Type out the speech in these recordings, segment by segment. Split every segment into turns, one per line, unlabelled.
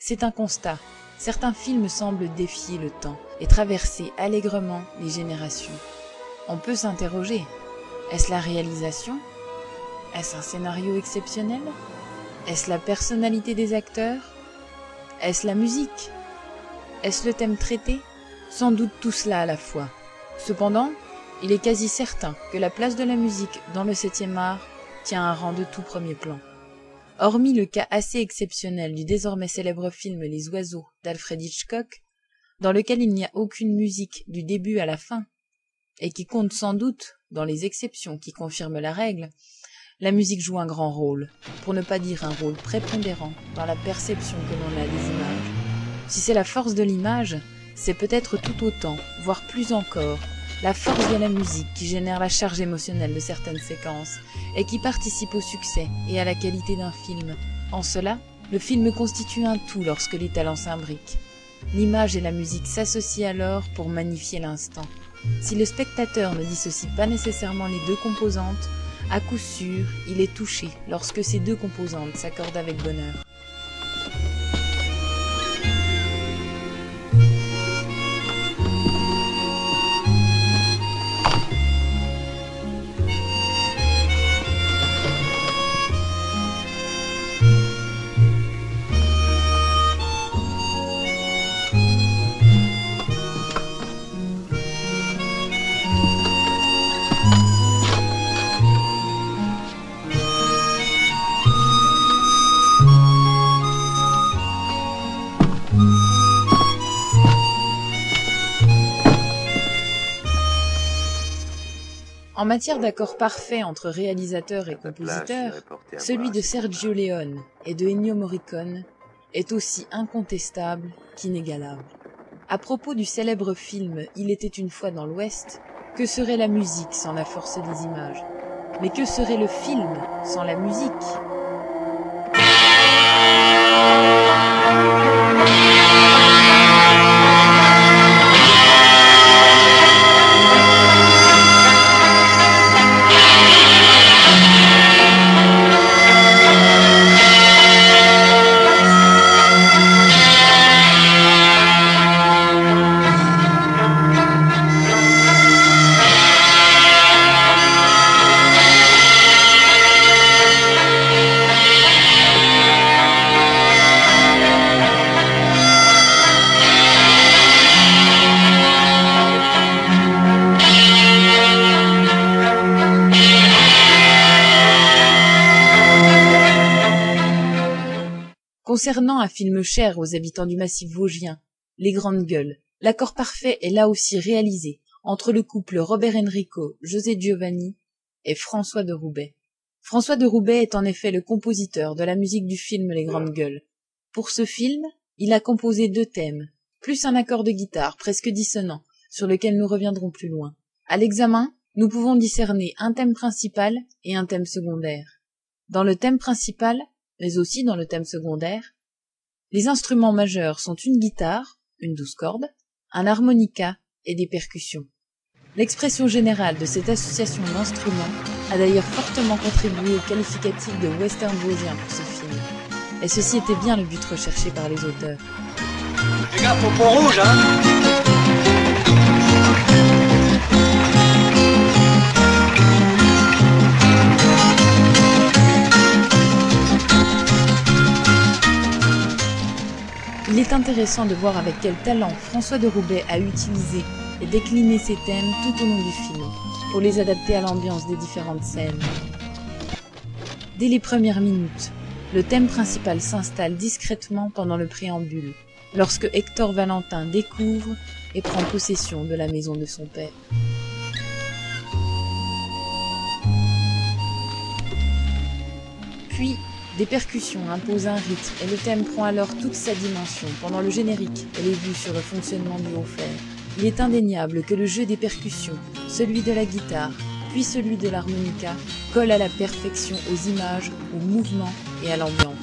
C'est un constat. Certains films semblent défier le temps et traverser allègrement les générations. On peut s'interroger. Est-ce la réalisation? Est-ce un scénario exceptionnel? Est-ce la personnalité des acteurs? Est-ce la musique? Est-ce le thème traité? Sans doute tout cela à la fois. Cependant, il est quasi certain que la place de la musique dans le 7e art tient un rang de tout premier plan. Hormis le cas assez exceptionnel du désormais célèbre film Les Oiseaux d'Alfred Hitchcock, dans lequel il n'y a aucune musique du début à la fin, et qui compte sans doute dans les exceptions qui confirment la règle, la musique joue un grand rôle, pour ne pas dire un rôle prépondérant dans la perception que l'on a des images. Si c'est la force de l'image, c'est peut-être tout autant, voire plus encore, la force de la musique qui génère la charge émotionnelle de certaines séquences et qui participe au succès et à la qualité d'un film. En cela, le film constitue un tout lorsque les talents s'imbriquent. L'image et la musique s'associent alors pour magnifier l'instant. Si le spectateur ne dissocie pas nécessairement les deux composantes, à coup sûr, il est touché lorsque ces deux composantes s'accordent avec bonheur. En matière d'accord parfait entre réalisateur et compositeur, celui de Sergio Leone et de Ennio Morricone est aussi incontestable qu'inégalable. À propos du célèbre film Il était une fois dans l'Ouest, que serait la musique sans la force des images? Mais que serait le film sans la musique? Concernant un film cher aux habitants du massif vosgien, Les Grandes Gueules, l'accord parfait est là aussi réalisé entre le couple Robert Enrico, José Giovanni et François de Roubaix. François de Roubaix est en effet le compositeur de la musique du film Les Grandes Gueules. Pour ce film, il a composé 2 thèmes, plus un accord de guitare presque dissonant, sur lequel nous reviendrons plus loin. À l'examen, nous pouvons discerner un thème principal et un thème secondaire. Dans le thème principal, mais aussi dans le thème secondaire, les instruments majeurs sont une guitare, une 12 cordes, un harmonica et des percussions. L'expression générale de cette association d'instruments a d'ailleurs fortement contribué au qualificatif de western vosgien pour ce film. Et ceci était bien le but recherché par les auteurs.
Les gars, au pont rouge, hein!
Il est intéressant de voir avec quel talent François de Roubaix a utilisé et décliné ses thèmes tout au long du film, pour les adapter à l'ambiance des différentes scènes. Dès les premières minutes, le thème principal s'installe discrètement pendant le préambule, lorsque Hector Valentin découvre et prend possession de la maison de son père. Puis, des percussions imposent un rythme et le thème prend alors toute sa dimension pendant le générique et les vues sur le fonctionnement du haut fer. Il est indéniable que le jeu des percussions, celui de la guitare, puis celui de l'harmonica, colle à la perfection aux images, aux mouvements et à l'ambiance.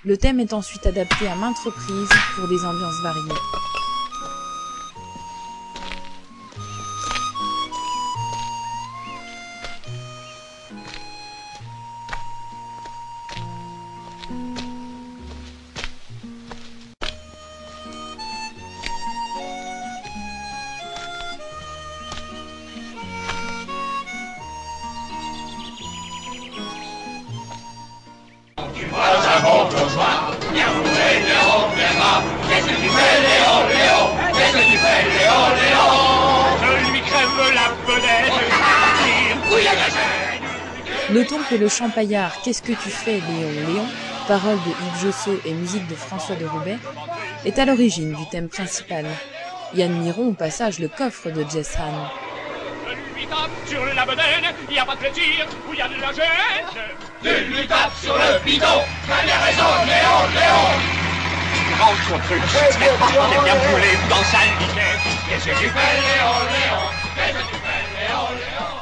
Le thème est ensuite adapté à maintes reprises pour des ambiances variées. Notons que le champaillard « Qu'est-ce que tu fais, Léon, Léon ?» paroles de Yves Josso et musique de François de Roubaix, est à l'origine du thème principal, et admirons au passage le coffre de Jess Hahn.
Je lui tape sur la bedaine, il n'y a pas de plaisir, où il y a de la gêne. Tu lui tapes sur le bidon, t'as bien raison, Léon, Léon. Rends son truc, c'est bien brûlé dans sa vitesse. Qu'est-ce que tu fais, Léon, Léon? Qu'est-ce que tu fais, Léon, Léon?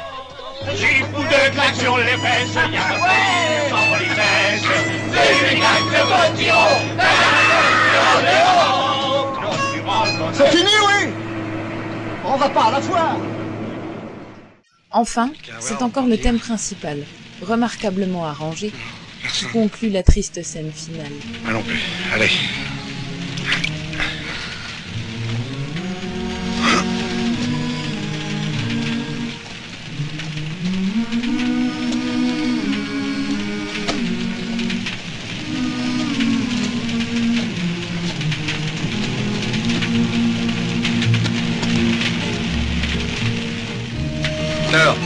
J'y fous deux claques sur les fesses, il y a pas de plaisir sans politesse. Tu lui claques le potiron, Léon, Léon.
C'est fini, oui. On va pas à la foire.
Enfin, c'est encore le thème principal, remarquablement arrangé, qui conclut la triste scène finale.
Moi non plus. Allez. Alors.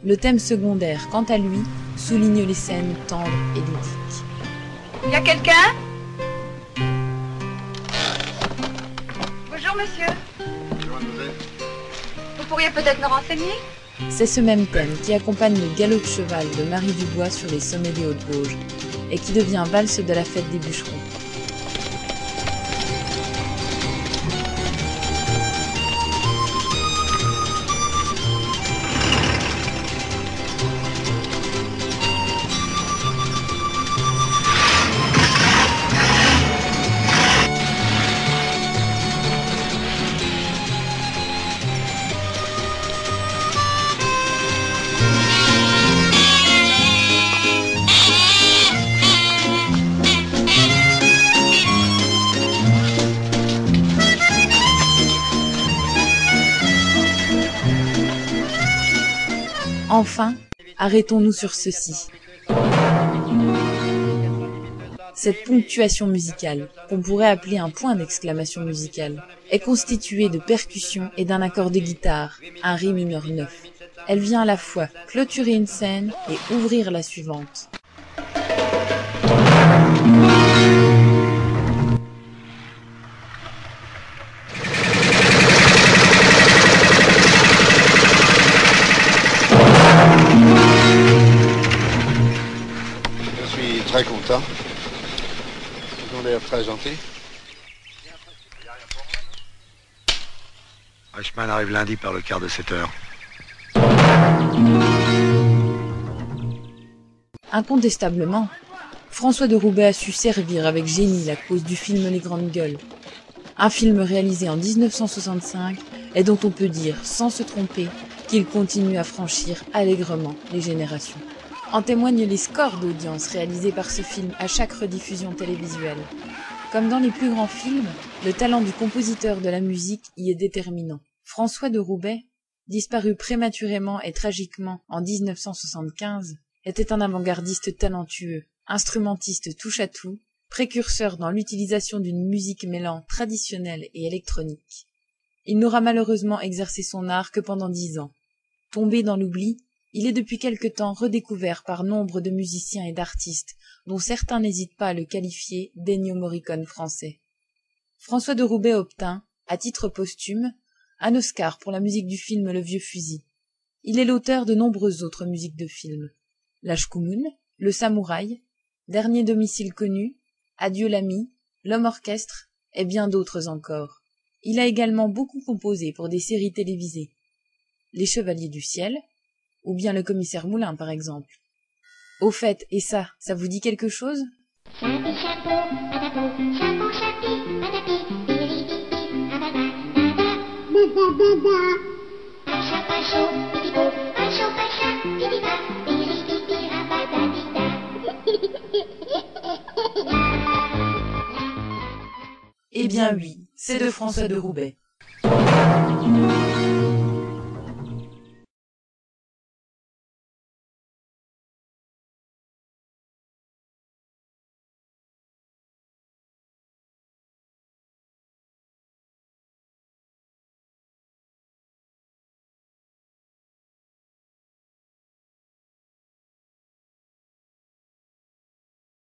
Le thème secondaire, quant à lui, souligne les scènes tendres et ludiques.
Il y a quelqu'un? Bonjour monsieur.
Bonjour mademoiselle.
Vous pourriez peut-être me renseigner?
C'est ce même thème qui accompagne le galop de cheval de Marie Dubois sur les sommets des Hautes-Vosges et qui devient valse de la fête des bûcherons. Enfin, arrêtons-nous sur ceci. Cette ponctuation musicale, qu'on pourrait appeler un point d'exclamation musicale, est constituée de percussions et d'un accord de guitare, un ré mineur 9. Elle vient à la fois clôturer une scène et ouvrir la suivante.
Je suis très content. Ils ont l'air très gentils. Reichmann arrive lundi par le quart de 7 heures.
Incontestablement, François de Roubaix a su servir avec génie la cause du film Les Grandes Gueules. Un film réalisé en 1965 et dont on peut dire, sans se tromper, qu'il continue à franchir allègrement les générations. En témoignent les scores d'audience réalisés par ce film à chaque rediffusion télévisuelle. Comme dans les plus grands films, le talent du compositeur de la musique y est déterminant. François de Roubaix, disparu prématurément et tragiquement en 1975, était un avant-gardiste talentueux, instrumentiste touche-à-tout, précurseur dans l'utilisation d'une musique mêlant traditionnelle et électronique. Il n'aura malheureusement exercé son art que pendant 10 ans. Tombé dans l'oubli, Il est depuis quelque temps redécouvert par nombre de musiciens et d'artistes, dont certains n'hésitent pas à le qualifier d'Ennio Morricone français. François de Roubaix obtint, à titre posthume, un Oscar pour la musique du film Le Vieux Fusil. Il est l'auteur de nombreuses autres musiques de films. L'Ashkumun, Le Samouraï, Dernier domicile connu, Adieu l'ami, L'Homme orchestre et bien d'autres encore. Il a également beaucoup composé pour des séries télévisées. Les Chevaliers du Ciel, ou bien Le Commissaire Moulin par exemple. Au fait, et ça vous dit quelque chose ? Eh bien oui, c'est de François de Roubaix.